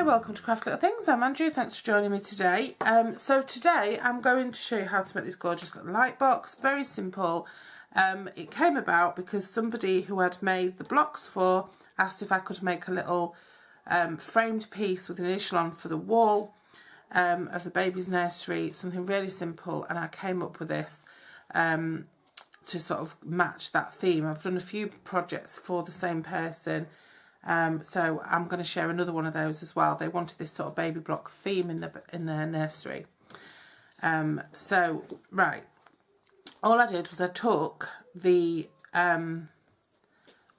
Hi, welcome to Craft Little Things. I'm Andrew, thanks for joining me today. So today I'm going to show you how to make this gorgeous little light box. Very simple. It came about because somebody who had made the blocks for asked if I could make a little framed piece with an initial on for the wall of the baby's nursery, something really simple, and I came up with this to sort of match that theme. I've done a few projects for the same person, so I'm going to share another one of those as well. They wanted this sort of baby block theme in their nursery. So right, all I did was I took the one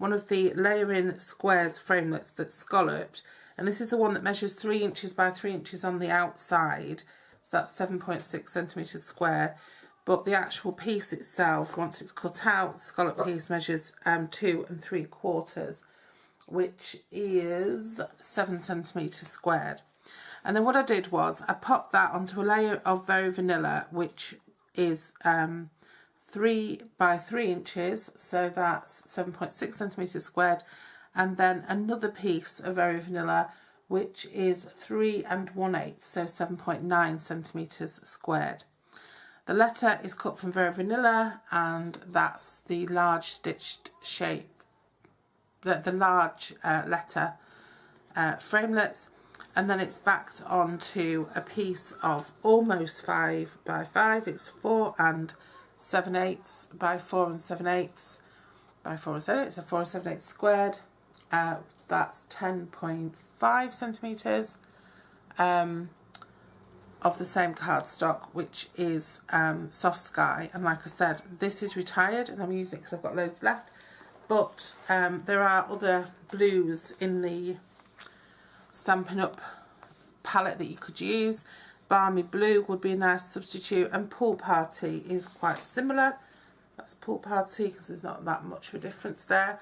of the layering squares framelets that's scalloped, and this is the one that measures 3 inches by 3 inches on the outside, so that's 7.6 centimetres square. But the actual piece itself, once it's cut out, the scallop piece measures 2 3/4, which is 7 centimetres squared. And then what I did was I popped that onto a layer of Very Vanilla, which is 3 by 3 inches, so that's 7.6 centimetres squared, and then another piece of Very Vanilla, which is 3 1/8, so 7.9 centimetres squared. The letter is cut from Very Vanilla, and that's the large stitched shape, the large letter framelets, and then it's backed onto a piece of almost 5 by 5. It's 4 7/8 by 4 7/8 by 4 7/8, so 4 7/8 squared. That's 10.5 centimetres of the same cardstock, which is Soft Sky. And like I said, this is retired and I'm using it because I've got loads left, but there are other blues in the Stampin' Up palette that you could use. Balmy Blue would be a nice substitute, and Pool Party is quite similar. That's Pool Party because there's not that much of a difference there.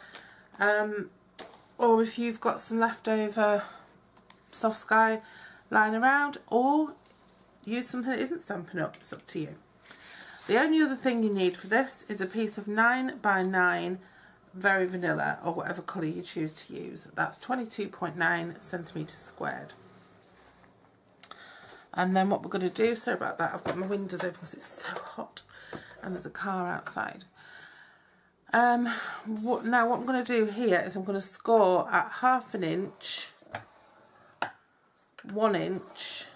Or if you've got some leftover Soft Sky lying around, or use something that isn't Stampin' Up, it's up to you. The only other thing you need for this is a piece of 9 by 9 Very Vanilla, or whatever colour you choose to use. That's 22.9 centimetres squared. And then what we're going to do, sorry about that, I've got my windows open because it's so hot and there's a car outside. Now what I'm going to do here is I'm going to score at 1/2 inch, 1 inch,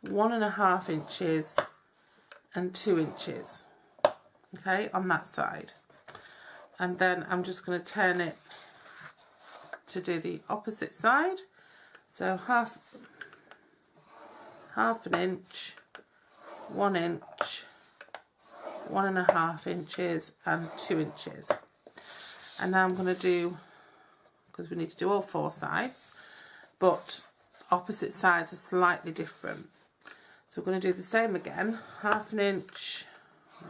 1.5 inches and 2 inches, okay, on that side. And then I'm just going to turn it to do the opposite side, so half an inch, 1 inch, 1.5 inches and 2 inches. And now I'm going to do, because we need to do all 4 sides, but opposite sides are slightly different. So we're going to do the same again, 1/2 inch,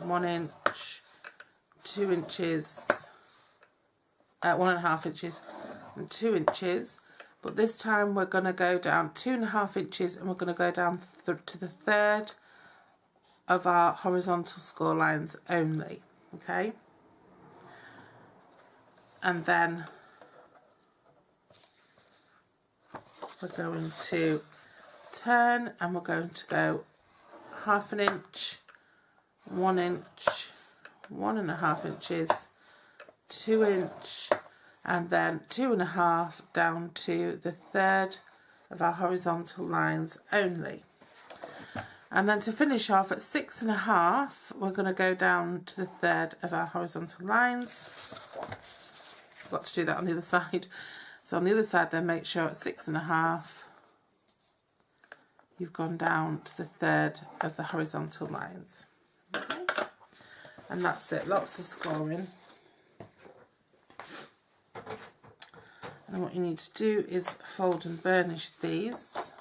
1 inch, 2 inches, 1.5 inches and 2 inches. But this time we're going to go down 2.5 inches, and we're going to go down to the third of our horizontal score lines only, okay? And then we're going to turn, and we're going to go 1/2 inch, 1 inch, 1.5 inches, 2 inch, and then 2.5 down to the third of our horizontal lines only. And then to finish off at 6.5, we're going to go down to the third of our horizontal lines. Got to do that on the other side. So on the other side then, make sure at 6.5 you've gone down to the third of the horizontal lines. Okay. And that's it, lots of scoring. And what you need to do is fold and burnish these.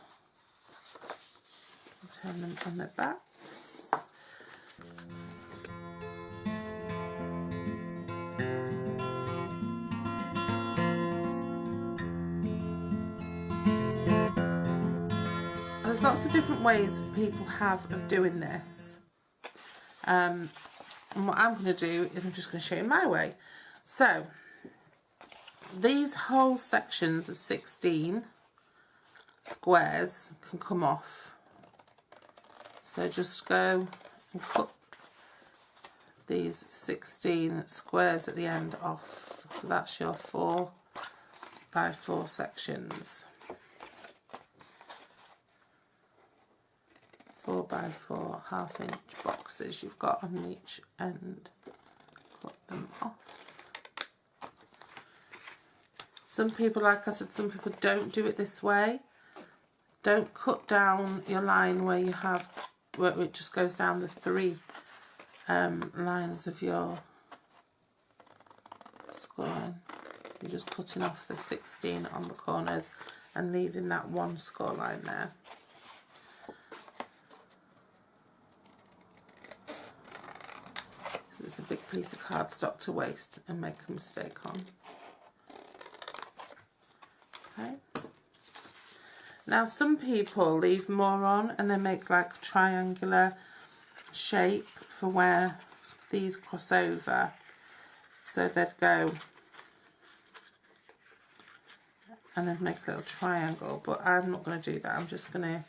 Turn them on their backs. And there's lots of different ways people have of doing this. And what I'm going to do is I'm just going to show you my way. So these whole sections of 16 squares can come off. So just go and cut these 16 squares at the end off. So that's your 4 by 4 sections. 4 by 4 1/2-inch boxes you've got on each end. Cut them off. Some people, like I said, some people don't do it this way. Don't cut down your line where it just goes down the 3 lines of your scoring. You're just cutting off the 16 on the corners and leaving that 1 score line there. It's a big piece of cardstock to waste and make a mistake on. Okay. Now some people leave more on and they make like a triangular shape for where these cross over. So they'd go and then make a little triangle, but I'm not going to do that. I'm just going to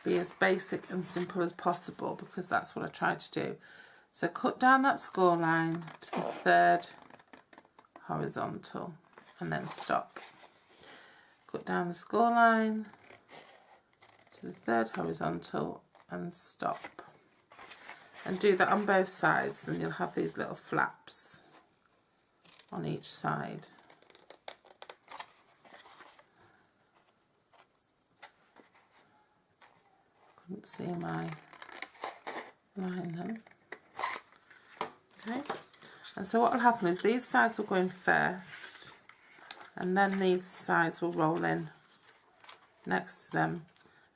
be as basic and simple as possible because that's what I tried to do. So cut down that score line to the 3rd horizontal and then stop. Cut down the score line to the 3rd horizontal and stop. And do that on both sides, then you'll have these little flaps on each side. Couldn't see my line then. Okay, and so what will happen is these sides will go in first and then these sides will roll in next to them,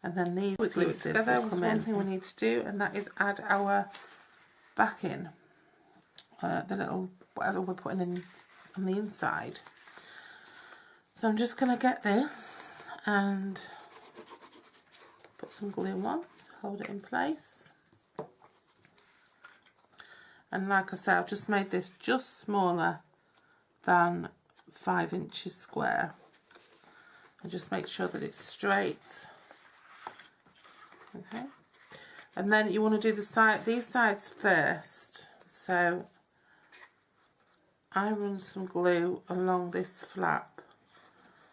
and then these glue it together. One thing we need to do, and that is add our backing, the little whatever we're putting in on the inside. So I'm just going to get this and put some glue on to hold it in place. And like I said, I've just made this just smaller than 5 inches square. And just make sure that it's straight. Okay. And then you want to do these sides first. So I run some glue along this flap.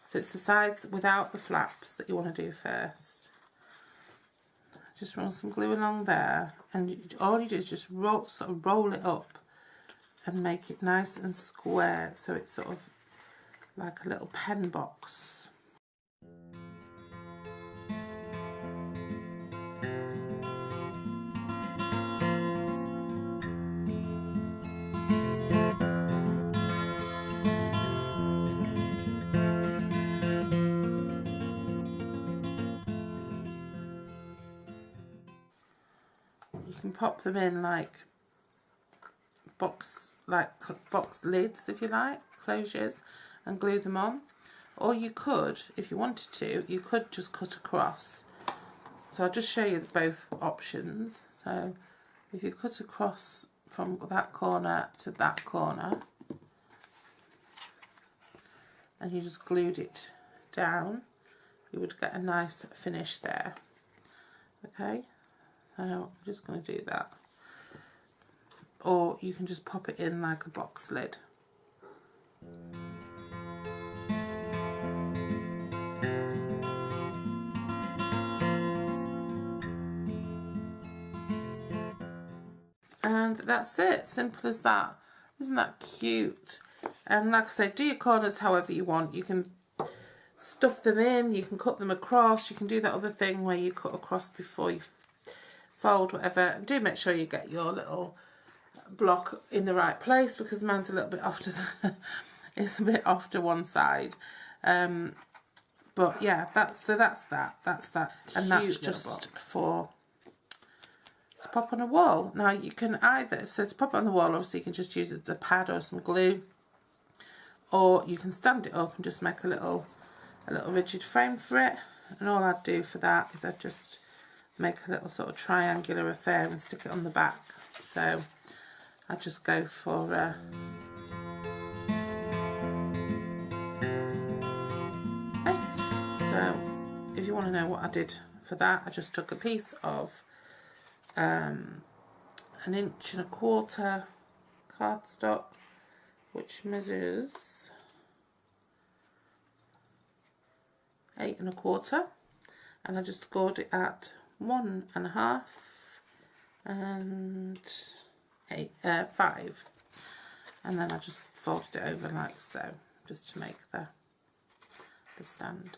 So it's the sides without the flaps that you want to do first. Just run some glue along there, and all you do is just sort of roll it up and make it nice and square, so it's sort of like a little pen box. You can pop them in like box lids, if you like, closures, and glue them on. Or you could, if you wanted to, you could just cut across. So I'll just show you both options. So if you cut across from that corner to that corner and you just glued it down, you would get a nice finish there. Okay, so I'm just going to do that. Or you can just pop it in like a box lid. And that's it, simple as that. Isn't that cute? And like I say, do your corners however you want. You can stuff them in, you can cut them across, you can do that other thing where you cut across before you fold, whatever. And do make sure you get your little block in the right place, because mine's a little bit off to the it's a bit off to one side. But yeah, that's that. And that's just for to pop on a wall. Now you can either, so to pop it on the wall, obviously you can just use the pad or some glue, or you can stand it up and just make a little rigid frame for it. And all I'd do for that is I'd just make a little sort of triangular affair and stick it on the back. So I just go for so if you you want to know what I did for that, I just took a piece of 1 1/4" cardstock, which measures 8 1/4, and I just scored it at 1 1/2 and 5, and then I just folded it over like so, just to make the stand.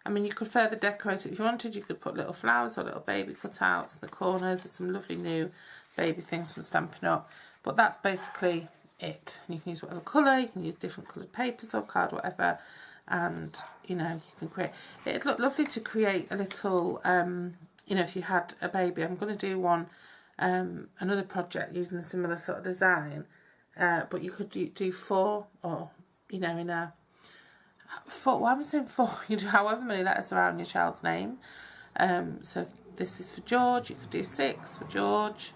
I mean, you could further decorate it if you wanted. You could put little flowers or little baby cutouts in the corners. There's some lovely new baby things from Stampin' Up, but that's basically it. And you can use whatever colour, you can use different coloured papers or card, whatever, and you know, you can create. It'd look lovely to create a little, you know, if you had a baby. I'm going to do one, another project using a similar sort of design, but you could do 4, or you know, in a 4, why am I saying 4? You do however many letters are in your child's name. So this is for George, you could do 6 for George,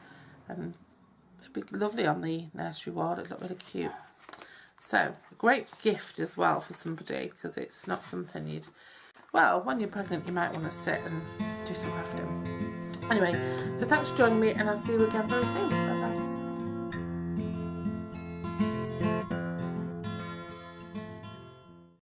and it'd be lovely on the nursery wall. It'd look really cute. So a great gift as well for somebody, because it's not something you'd, well, when you're pregnant you might want to sit and do some crafting. Anyway, so thanks for joining me, and I'll see you again very soon. Bye.